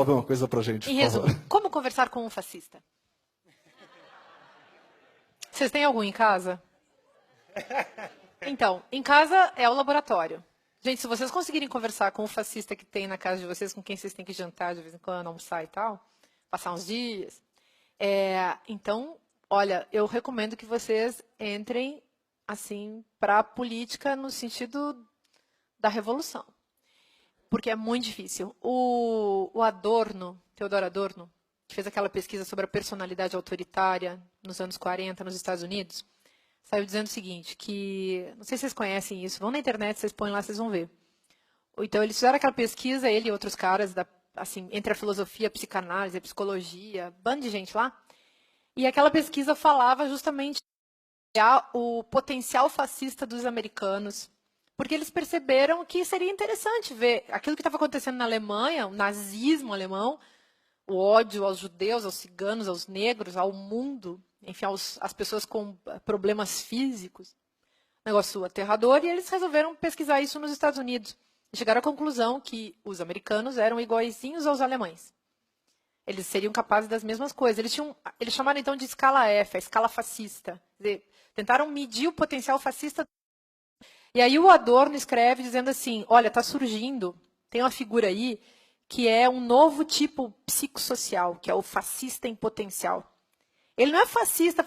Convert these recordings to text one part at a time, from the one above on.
Uma coisa pra gente, Em resumo, como conversar com um fascista? Vocês têm algum em casa? Então, em casa é o laboratório. Gente, se vocês conseguirem conversar com o fascista que tem na casa de vocês, com quem vocês têm que jantar de vez em quando, almoçar e tal, passar uns dias, então, olha, eu recomendo que vocês entrem assim para a política no sentido da revolução, porque é muito difícil. O Adorno, Theodor Adorno, que fez aquela pesquisa sobre a personalidade autoritária nos anos 40 nos Estados Unidos, saiu dizendo o seguinte, que, não sei se vocês conhecem isso, vão na internet, vocês põem lá, vocês vão ver. Então, eles fizeram aquela pesquisa, ele e outros caras, assim, entre a filosofia, a psicanálise, a psicologia, bando de gente lá, e aquela pesquisa falava justamente o potencial fascista dos americanos, porque eles perceberam que seria interessante ver aquilo que estava acontecendo na Alemanha, o nazismo alemão, o ódio aos judeus, aos ciganos, aos negros, ao mundo, enfim, às pessoas com problemas físicos. Negócio aterrador, e eles resolveram pesquisar isso nos Estados Unidos. E chegaram à conclusão que os americanos eram iguaizinhos aos alemães. Eles seriam capazes das mesmas coisas. Eles chamaram então de escala F, a escala fascista. Quer dizer, tentaram medir o potencial fascista. E aí o Adorno escreve dizendo assim, olha, está surgindo, tem uma figura aí que é um novo tipo psicossocial, que é o fascista em potencial. Ele não é fascista,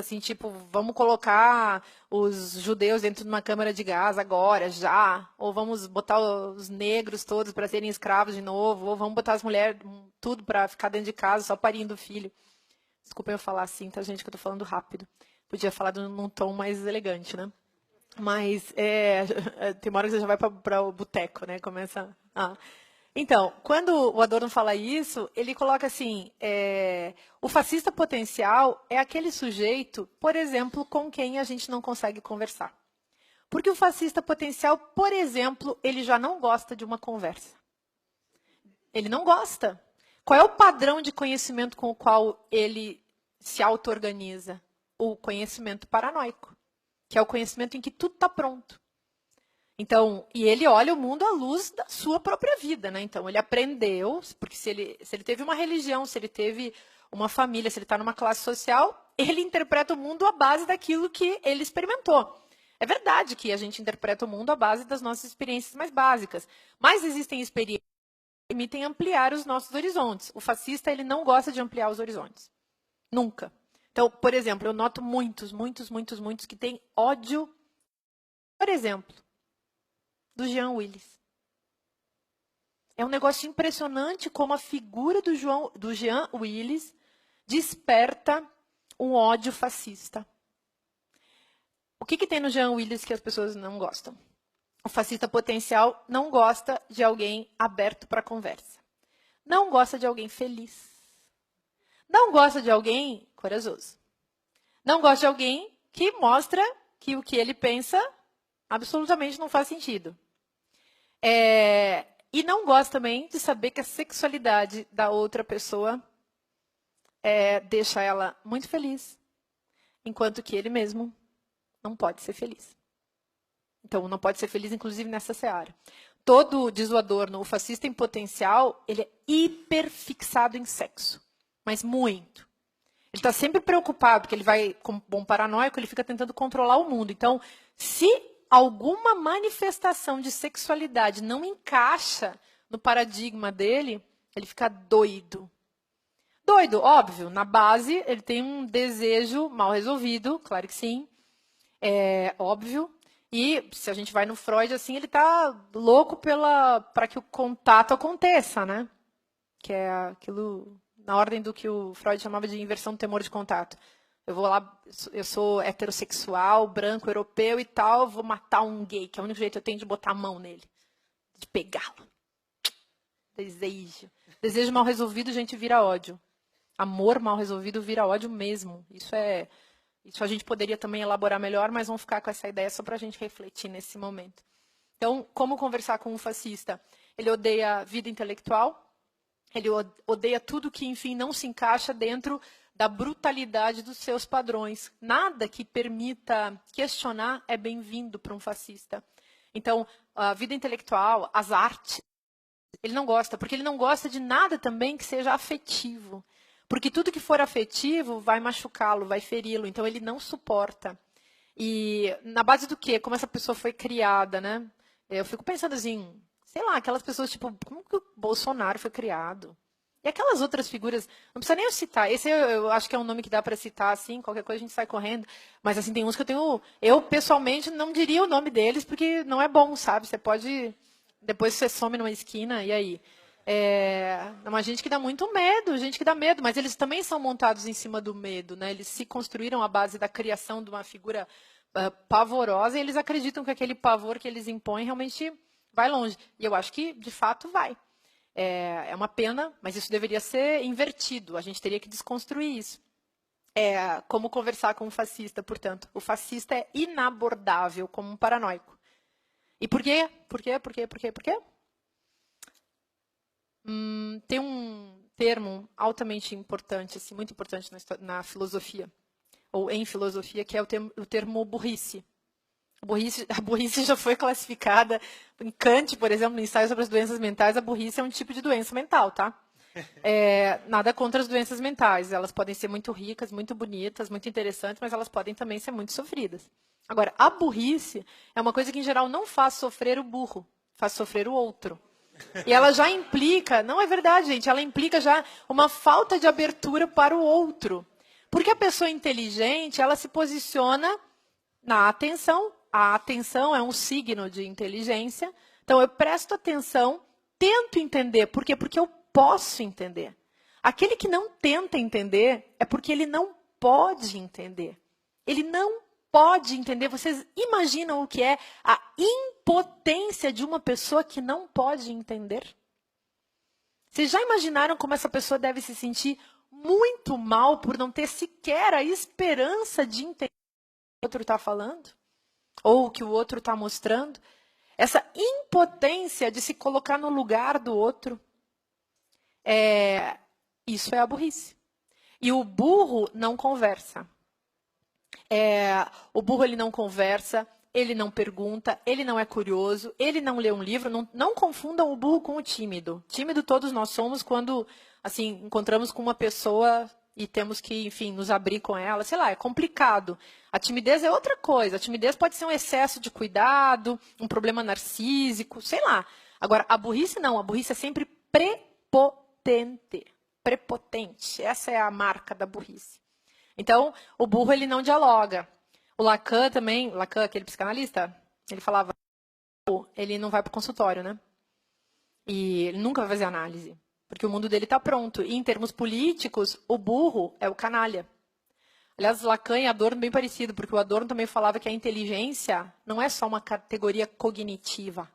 assim, tipo, vamos colocar os judeus dentro de uma câmara de gás agora, já, ou vamos botar os negros todos para serem escravos de novo, ou vamos botar as mulheres tudo para ficar dentro de casa, só parindo filho. Desculpem eu falar assim, tá, gente, que eu tô falando rápido. Podia falar num tom mais elegante, né? Mas tem uma hora que você já vai para o boteco, né? Começa a... Então, quando o Adorno fala isso, ele coloca assim, o fascista potencial é aquele sujeito, por exemplo, com quem a gente não consegue conversar. Porque o fascista potencial, por exemplo, ele já não gosta de uma conversa. Ele não gosta. Qual é o padrão de conhecimento com o qual ele se auto-organiza? O conhecimento paranoico, que é o conhecimento em que tudo está pronto. Então, e ele olha o mundo à luz da sua própria vida, né? Então, ele aprendeu, porque se ele teve uma religião, se ele teve uma família, se ele está numa classe social, ele interpreta o mundo à base daquilo que ele experimentou. É verdade que a gente interpreta o mundo à base das nossas experiências mais básicas, mas existem experiências que permitem ampliar os nossos horizontes. O fascista, ele não gosta de ampliar os horizontes. Nunca. Então, por exemplo, eu noto muitos que têm ódio, por exemplo, do Jean Willis. É um negócio impressionante como a figura do Jean Willis desperta um ódio fascista. O que tem no Jean Willis que as pessoas não gostam? O fascista potencial não gosta de alguém aberto para conversa. Não gosta de alguém feliz. Não gosta de alguém corajoso. Não gosta de alguém que mostra que o que ele pensa absolutamente não faz sentido. E não gosta também de saber que a sexualidade da outra pessoa deixa ela muito feliz, enquanto que ele mesmo não pode ser feliz. Então, não pode ser feliz, inclusive, nessa seara. Todo, diz o Adorno, o fascista em potencial, ele é hiperfixado em sexo, mas muito. Ele está sempre preocupado, porque ele vai, como bom paranoico, ele fica tentando controlar o mundo. Então, se alguma manifestação de sexualidade não encaixa no paradigma dele, ele fica doido. Doido, óbvio, na base ele tem um desejo mal resolvido, claro que sim, é óbvio. E se a gente vai no Freud, assim, ele está louco para que o contato aconteça, né? Que é aquilo na ordem do que o Freud chamava de inversão do temor de contato. Eu vou lá, eu sou heterossexual, branco, europeu e tal, vou matar um gay, que é o único jeito que eu tenho de botar a mão nele, de pegá-lo. Desejo. Desejo mal resolvido, gente, vira ódio. Amor mal resolvido vira ódio mesmo. Isso a gente poderia também elaborar melhor, mas vamos ficar com essa ideia só para a gente refletir nesse momento. Então, como conversar com um fascista? Ele odeia a vida intelectual, ele odeia tudo que, enfim, não se encaixa dentro da brutalidade dos seus padrões. Nada que permita questionar é bem-vindo para um fascista. Então, a vida intelectual, as artes, Ele não gosta, porque ele não gosta de nada também que seja afetivo. Porque tudo que for afetivo vai machucá-lo, vai feri-lo. Então, ele não suporta. E na base do quê? Como essa pessoa foi criada, né? Eu fico pensando assim, sei lá, aquelas pessoas tipo, como que o Bolsonaro foi criado? E aquelas outras figuras, não precisa nem eu citar. Esse eu acho que é um nome que dá para citar, assim, qualquer coisa a gente sai correndo. Mas, assim, tem uns que eu pessoalmente, não diria o nome deles, porque não é bom, sabe? Você pode, depois você some numa esquina, e aí? É uma gente que dá muito medo, gente que dá medo, mas eles também são montados em cima do medo, né? Eles se construíram à base da criação de uma figura pavorosa, e eles acreditam que aquele pavor que eles impõem realmente vai longe. E eu acho que, de fato, vai. É uma pena, mas isso deveria ser invertido. A gente teria que desconstruir isso. Como conversar com um fascista, portanto. O fascista é inabordável como um paranoico. E por quê? Por quê? Por quê? Por quê? Por quê? Tem um termo altamente importante, assim, muito importante na filosofia, ou em filosofia, que é o termo burrice. A burrice já foi classificada em Kant, por exemplo, no ensaio sobre as doenças mentais, a burrice é um tipo de doença mental, tá? Nada contra as doenças mentais, elas podem ser muito ricas, muito bonitas, muito interessantes, mas elas podem também ser muito sofridas. Agora, a burrice é uma coisa que, em geral, não faz sofrer o burro, faz sofrer o outro. E ela já implica, não é verdade, gente, ela implica já uma falta de abertura para o outro. Porque a pessoa inteligente, ela se posiciona na atenção. A atenção é um signo de inteligência. Então, eu presto atenção, tento entender. Por quê? Porque eu posso entender. Aquele que não tenta entender é porque ele não pode entender. Ele não pode entender. Vocês imaginam o que é a impotência de uma pessoa que não pode entender? Vocês já imaginaram como essa pessoa deve se sentir muito mal por não ter sequer a esperança de entender o que o outro está falando? Ou o que o outro está mostrando? Essa impotência de se colocar no lugar do outro, isso é a burrice. E o burro não conversa. O burro ele não conversa, ele não pergunta, ele não é curioso, ele não lê um livro. Não confundam o burro com o tímido. Tímido todos nós somos quando assim encontramos com uma pessoa e temos que, enfim, nos abrir com ela. Sei lá, é complicado. A timidez é outra coisa. A timidez pode ser um excesso de cuidado, um problema narcísico, sei lá. Agora, a burrice não. A burrice é sempre prepotente. Prepotente. Essa é a marca da burrice. Então, o burro ele não dialoga. O Lacan também, Lacan, aquele psicanalista, ele falava, ele não vai para o consultório, né? E ele nunca vai fazer análise, porque o mundo dele está pronto. E em termos políticos, o burro é o canalha. Aliás, Lacan e Adorno bem parecido, porque o Adorno também falava que a inteligência não é só uma categoria cognitiva,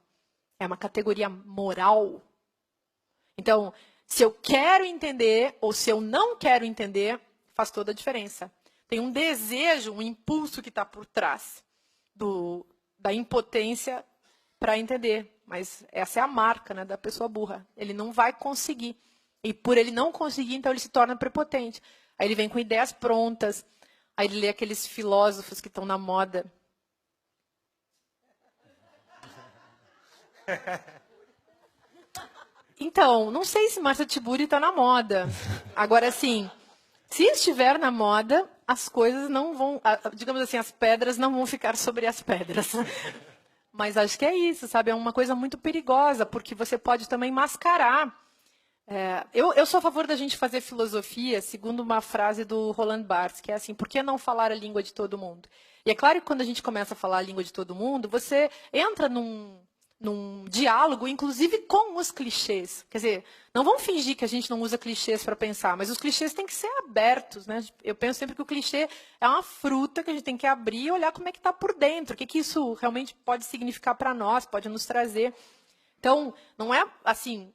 é uma categoria moral. Então, se eu quero entender ou se eu não quero entender, faz toda a diferença. Tem um desejo, um impulso que está por trás da impotência para entender. Mas essa é a marca, né, da pessoa burra. Ele não vai conseguir. E por ele não conseguir, então ele se torna prepotente. Aí ele vem com ideias prontas. Aí ele lê aqueles filósofos que estão na moda. Então, não sei se Marcia Tiburi está na moda. Agora, assim, se estiver na moda, as coisas não vão, digamos assim, as pedras não vão ficar sobre as pedras. Mas acho que é isso, sabe? É uma coisa muito perigosa, porque você pode também mascarar. Eu sou a favor da gente fazer filosofia, segundo uma frase do Roland Barthes, que é assim, por que não falar a língua de todo mundo? E é claro que quando a gente começa a falar a língua de todo mundo, você entra num diálogo, inclusive com os clichês. Quer dizer, não vamos fingir que a gente não usa clichês para pensar, mas os clichês têm que ser abertos, né? Eu penso sempre que o clichê é uma fruta que a gente tem que abrir e olhar como é que está por dentro, o que isso realmente pode significar para nós, pode nos trazer. Então, não é assim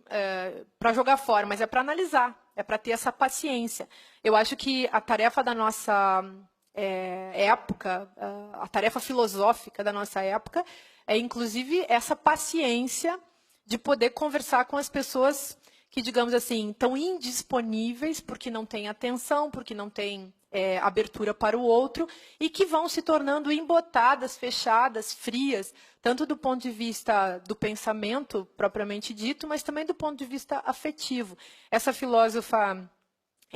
para jogar fora, mas é para analisar, é para ter essa paciência. Eu acho que a tarefa da nossa época, a tarefa filosófica da nossa época, é inclusive essa paciência de poder conversar com as pessoas que, digamos assim, estão indisponíveis porque não têm atenção, porque não têm abertura para o outro e que vão se tornando embotadas, fechadas, frias, tanto do ponto de vista do pensamento propriamente dito, mas também do ponto de vista afetivo. Essa filósofa,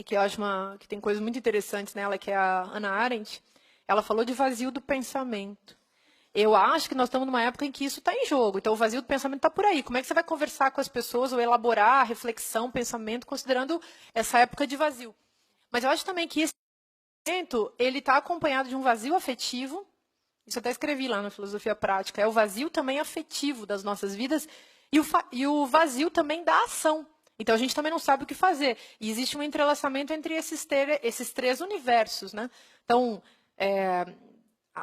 que eu acho que tem coisas muito interessantes nela, que é a Hannah Arendt, ela falou de vazio do pensamento. Eu acho que nós estamos numa época em que isso está em jogo. Então, o vazio do pensamento está por aí. Como é que você vai conversar com as pessoas ou elaborar a reflexão, pensamento, considerando essa época de vazio? Mas eu acho também que esse pensamento ele está acompanhado de um vazio afetivo. Isso eu até escrevi lá na Filosofia Prática. É o vazio também afetivo das nossas vidas e o vazio também da ação. Então, a gente também não sabe o que fazer. E existe um entrelaçamento entre esses três universos, né? Então,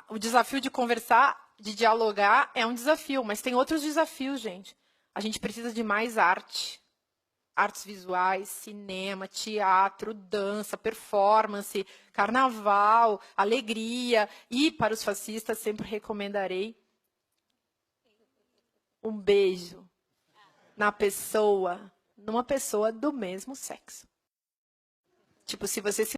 o desafio de conversar, de dialogar, é um desafio, mas tem outros desafios, gente. A gente precisa de mais arte. Artes visuais, cinema, teatro, dança, performance, carnaval, alegria. E, para os fascistas, sempre recomendarei um beijo numa pessoa do mesmo sexo. Tipo, se você se